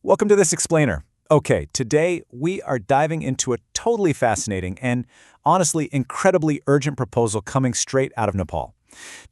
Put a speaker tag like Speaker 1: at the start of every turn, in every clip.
Speaker 1: Welcome to This Explainer. Okay, today we are diving into a totally fascinating and honestly incredibly urgent proposal coming straight out of Nepal.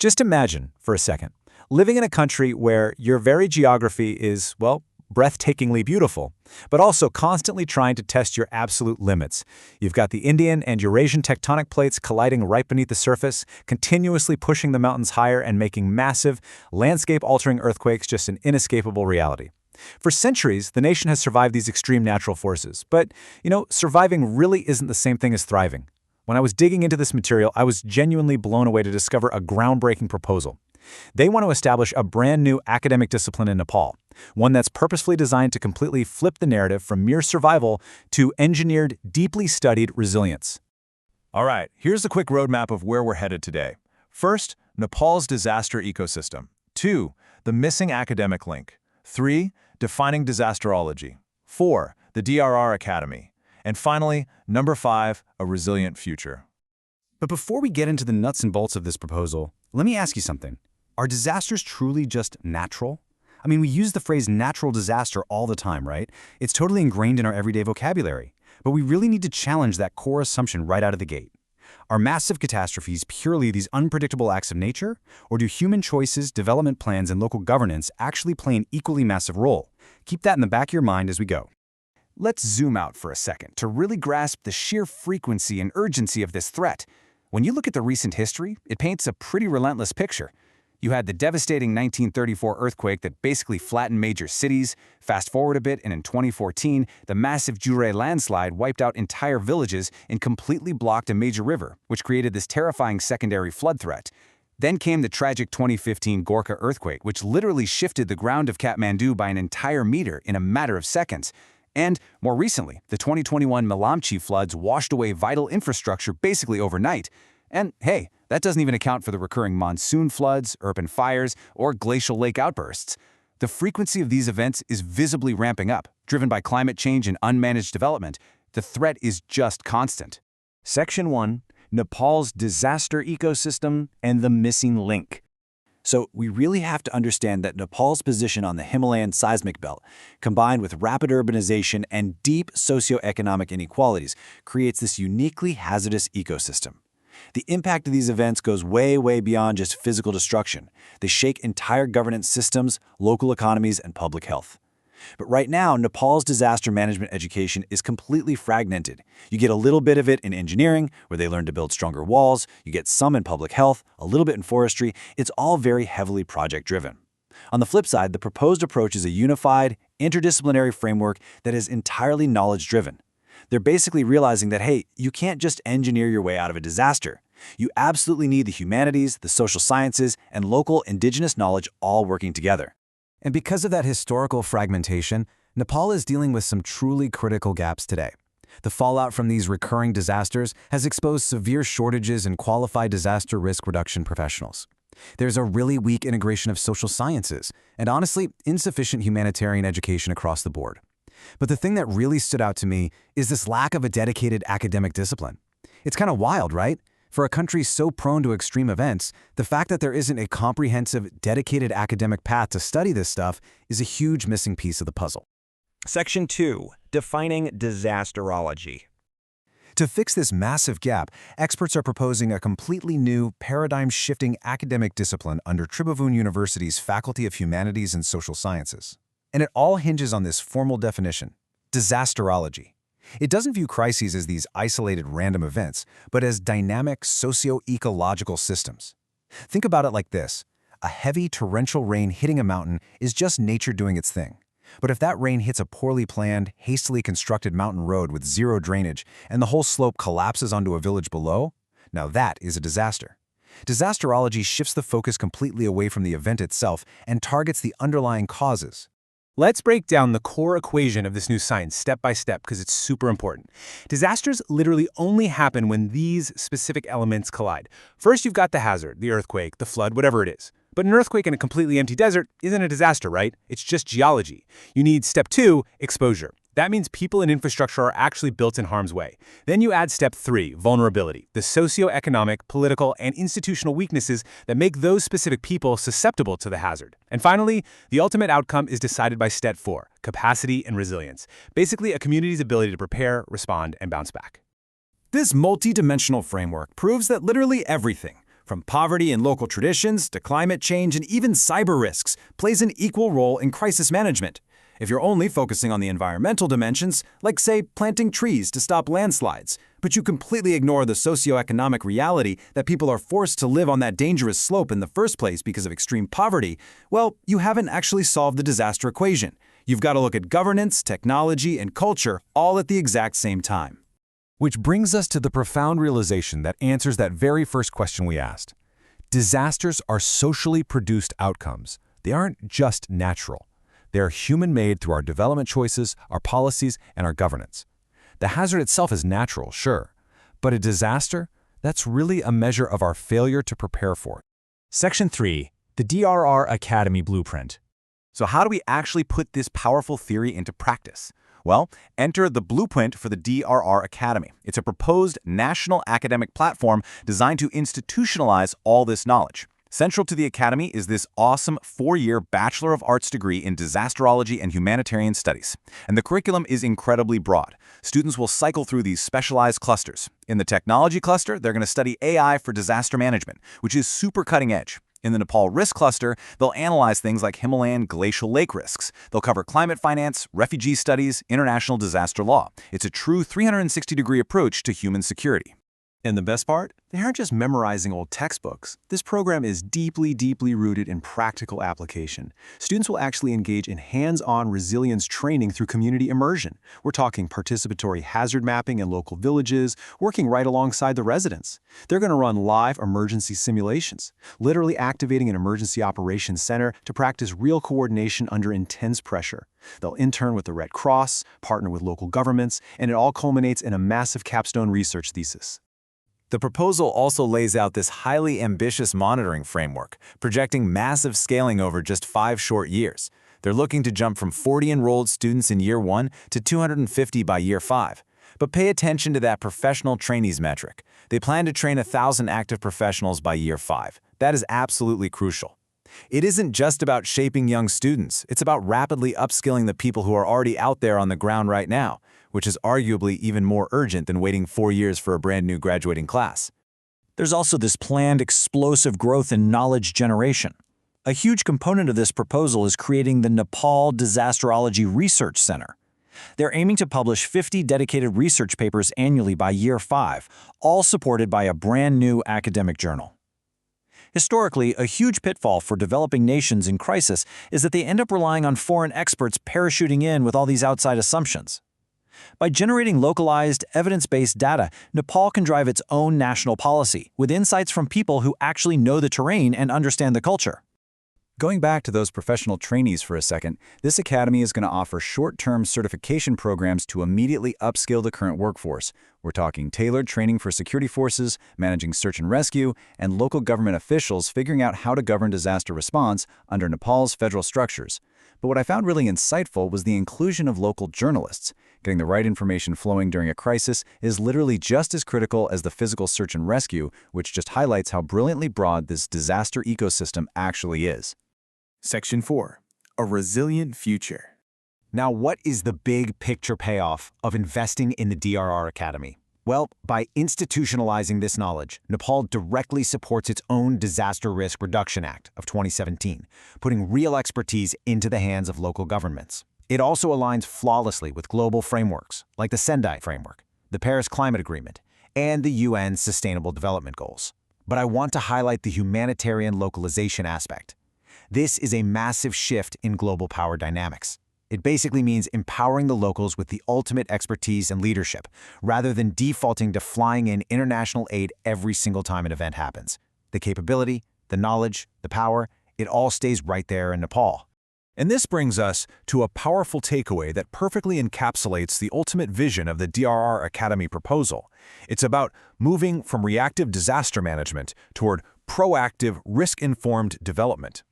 Speaker 1: Just imagine, for a second, living in a country where your very geography is, well, breathtakingly beautiful, but also constantly trying to test your absolute limits. You've got the Indian and Eurasian tectonic plates colliding right beneath the surface, continuously pushing the mountains higher and making massive, landscape-altering earthquakes just an inescapable reality. For centuries, the nation has survived these extreme natural forces, but, surviving really isn't the same thing as thriving. When I was digging into this material, I was genuinely blown away to discover a groundbreaking proposal. They want to establish a brand new academic discipline in Nepal, one that's purposefully designed to completely flip the narrative from mere survival to engineered, deeply studied resilience.
Speaker 2: All right, here's a quick roadmap of where we're headed today. First, Nepal's disaster ecosystem. 2, the missing academic link. 3, defining disasterology. 4, the DRR Academy. And finally, number 5, a resilient future.
Speaker 3: But before we get into the nuts and bolts of this proposal, let me ask you something. Are disasters truly just natural? I mean, we use the phrase natural disaster all the time, right? It's totally ingrained in our everyday vocabulary. But we really need to challenge that core assumption right out of the gate. Are massive catastrophes purely these unpredictable acts of nature? Or do human choices, development plans, and local governance actually play an equally massive role? Keep that in the back of your mind as we go.
Speaker 4: Let's zoom out for a second to really grasp the sheer frequency and urgency of this threat. When you look at the recent history, it paints a pretty relentless picture. You had the devastating 1934 earthquake that basically flattened major cities. Fast forward a bit, and in 2014, the massive Jure landslide wiped out entire villages and completely blocked a major river, which created this terrifying secondary flood threat. Then came the tragic 2015 Gorkha earthquake, which literally shifted the ground of Kathmandu by an entire meter in a matter of seconds. And, more recently, the 2021 Melamchi floods washed away vital infrastructure basically overnight. And hey, that doesn't even account for the recurring monsoon floods, urban fires, or glacial lake outbursts. The frequency of these events is visibly ramping up, driven by climate change and unmanaged development. The threat is just constant.
Speaker 1: Section 1, Nepal's disaster ecosystem and the missing link. So we really have to understand that Nepal's position on the Himalayan seismic belt, combined with rapid urbanization and deep socioeconomic inequalities, creates this uniquely hazardous ecosystem. The impact of these events goes way, way beyond just physical destruction. They shake entire governance systems, local economies, and public health. But right now, Nepal's disaster management education is completely fragmented. You get a little bit of it in engineering, where they learn to build stronger walls. You get some in public health, a little bit in forestry. It's all very heavily project-driven. On the flip side, the proposed approach is a unified, interdisciplinary framework that is entirely knowledge-driven. They're basically realizing that, hey, you can't just engineer your way out of a disaster. You absolutely need the humanities, the social sciences, and local indigenous knowledge all working together.
Speaker 3: And because of that historical fragmentation, Nepal is dealing with some truly critical gaps today. The fallout from these recurring disasters has exposed severe shortages in qualified disaster risk reduction professionals. There's a really weak integration of social sciences, and honestly, insufficient humanitarian education across the board. But the thing that really stood out to me is this lack of a dedicated academic discipline. It's kind of wild, right? For a country so prone to extreme events, the fact that there isn't a comprehensive, dedicated academic path to study this stuff is a huge missing piece of the puzzle.
Speaker 5: Section 2, defining disasterology.
Speaker 6: To fix this massive gap, experts are proposing a completely new, paradigm-shifting academic discipline under Tribhuvan University's Faculty of Humanities and Social Sciences. And it all hinges on this formal definition: disasterology. It doesn't view crises as these isolated random events, but as dynamic socio-ecological systems. Think about it like this. A heavy torrential rain hitting a mountain is just nature doing its thing. But if that rain hits a poorly planned, hastily constructed mountain road with zero drainage and the whole slope collapses onto a village below, now that is a disaster. Disasterology shifts the focus completely away from the event itself and targets the underlying causes.
Speaker 7: Let's break down the core equation of this new science step by step because it's super important. Disasters literally only happen when these specific elements collide. First, you've got the hazard, the earthquake, the flood, whatever it is. But an earthquake in a completely empty desert isn't a disaster, right? It's just geology. You need step 2, exposure. That means people and infrastructure are actually built in harm's way. Then you add step 3, vulnerability, the socioeconomic, political, and institutional weaknesses that make those specific people susceptible to the hazard. And finally, the ultimate outcome is decided by step 4, capacity and resilience, basically a community's ability to prepare, respond, and bounce back.
Speaker 1: This multi-dimensional framework proves that literally everything, from poverty and local traditions to climate change and even cyber risks, plays an equal role in crisis management. If you're only focusing on the environmental dimensions, like, say, planting trees to stop landslides, but you completely ignore the socioeconomic reality that people are forced to live on that dangerous slope in the first place because of extreme poverty, well, you haven't actually solved the disaster equation. You've got to look at governance, technology, and culture all at the exact same time.
Speaker 6: Which brings us to the profound realization that answers that very first question we asked. Disasters are socially produced outcomes. They aren't just natural. They are human-made through our development choices, our policies, and our governance. The hazard itself is natural, sure, but a disaster, that's really a measure of our failure to prepare for it.
Speaker 2: Section 3, the DRR Academy Blueprint. So how do we actually put this powerful theory into practice? Well, enter the blueprint for the DRR Academy. It's a proposed national academic platform designed to institutionalize all this knowledge. Central to the Academy is this awesome 4-year Bachelor of Arts degree in Disasterology and Humanitarian Studies. And the curriculum is incredibly broad. Students will cycle through these specialized clusters. In the technology cluster, they're going to study AI for disaster management, which is super cutting edge. In the Nepal risk cluster, they'll analyze things like Himalayan glacial lake risks. They'll cover climate finance, refugee studies, international disaster law. It's a true 360-degree approach to human security.
Speaker 8: And the best part? They aren't just memorizing old textbooks. This program is deeply rooted in practical application. Students will actually engage in hands-on resilience training through community immersion. We're talking participatory hazard mapping in local villages, working right alongside the residents. They're going to run live emergency simulations, literally activating an emergency operations center to practice real coordination under intense pressure. They'll intern with the Red Cross, partner with local governments, and it all culminates in a massive capstone research thesis.
Speaker 1: The proposal also lays out this highly ambitious monitoring framework, projecting massive scaling over just 5 short years. They're looking to jump from 40 enrolled students in year 1 to 250 by year 5. But pay attention to that professional trainees metric. They plan to train 1,000 active professionals by year 5. That is absolutely crucial. It isn't just about shaping young students. It's about rapidly upskilling the people who are already out there on the ground right now, which is arguably even more urgent than waiting 4 years for a brand new graduating class. There's also this planned explosive growth in knowledge generation. A huge component of this proposal is creating the Nepal Disasterology Research Center. They're aiming to publish 50 dedicated research papers annually by year 5, all supported by a brand new academic journal. Historically, a huge pitfall for developing nations in crisis is that they end up relying on foreign experts parachuting in with all these outside assumptions. By generating localized, evidence-based data, Nepal can drive its own national policy, with insights from people who actually know the terrain and understand the culture.
Speaker 6: Going back to those professional trainees for a second, this academy is going to offer short-term certification programs to immediately upskill the current workforce. We're talking tailored training for security forces, managing search and rescue, and local government officials figuring out how to govern disaster response under Nepal's federal structures. But what I found really insightful was the inclusion of local journalists. Getting the right information flowing during a crisis is literally just as critical as the physical search and rescue, which just highlights how brilliantly broad this disaster ecosystem actually is.
Speaker 9: Section 4. A resilient future.
Speaker 3: Now, what is the big picture payoff of investing in the DRR Academy? Well, by institutionalizing this knowledge, Nepal directly supports its own Disaster Risk Reduction Act of 2017, putting real expertise into the hands of local governments. It also aligns flawlessly with global frameworks, like the Sendai Framework, the Paris Climate Agreement, and the UN's Sustainable Development Goals. But I want to highlight the humanitarian localization aspect. This is a massive shift in global power dynamics. It basically means empowering the locals with the ultimate expertise and leadership, rather than defaulting to flying in international aid every single time an event happens. The capability, the knowledge, the power, it all stays right there in Nepal.
Speaker 2: And this brings us to a powerful takeaway that perfectly encapsulates the ultimate vision of the DRR Academy proposal. It's about moving from reactive disaster management toward proactive, risk-informed development.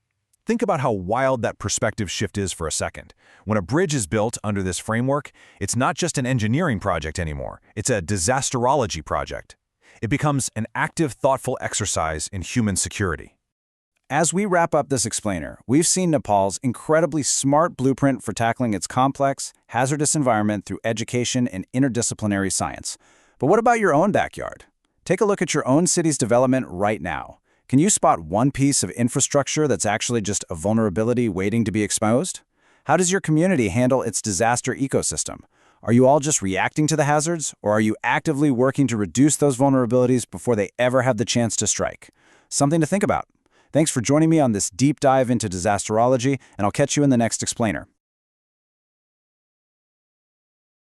Speaker 2: Think about how wild that perspective shift is for a second. When a bridge is built under this framework, it's not just an engineering project anymore. It's a disasterology project. It becomes an active, thoughtful exercise in human security.
Speaker 1: As we wrap up this explainer, we've seen Nepal's incredibly smart blueprint for tackling its complex, hazardous environment through education and interdisciplinary science. But what about your own backyard? Take a look at your own city's development right now. Can you spot one piece of infrastructure that's actually just a vulnerability waiting to be exposed? How does your community handle its disaster ecosystem? Are you all just reacting to the hazards, or are you actively working to reduce those vulnerabilities before they ever have the chance to strike? Something to think about. Thanks for joining me on this deep dive into disasterology, and I'll catch you in the next explainer.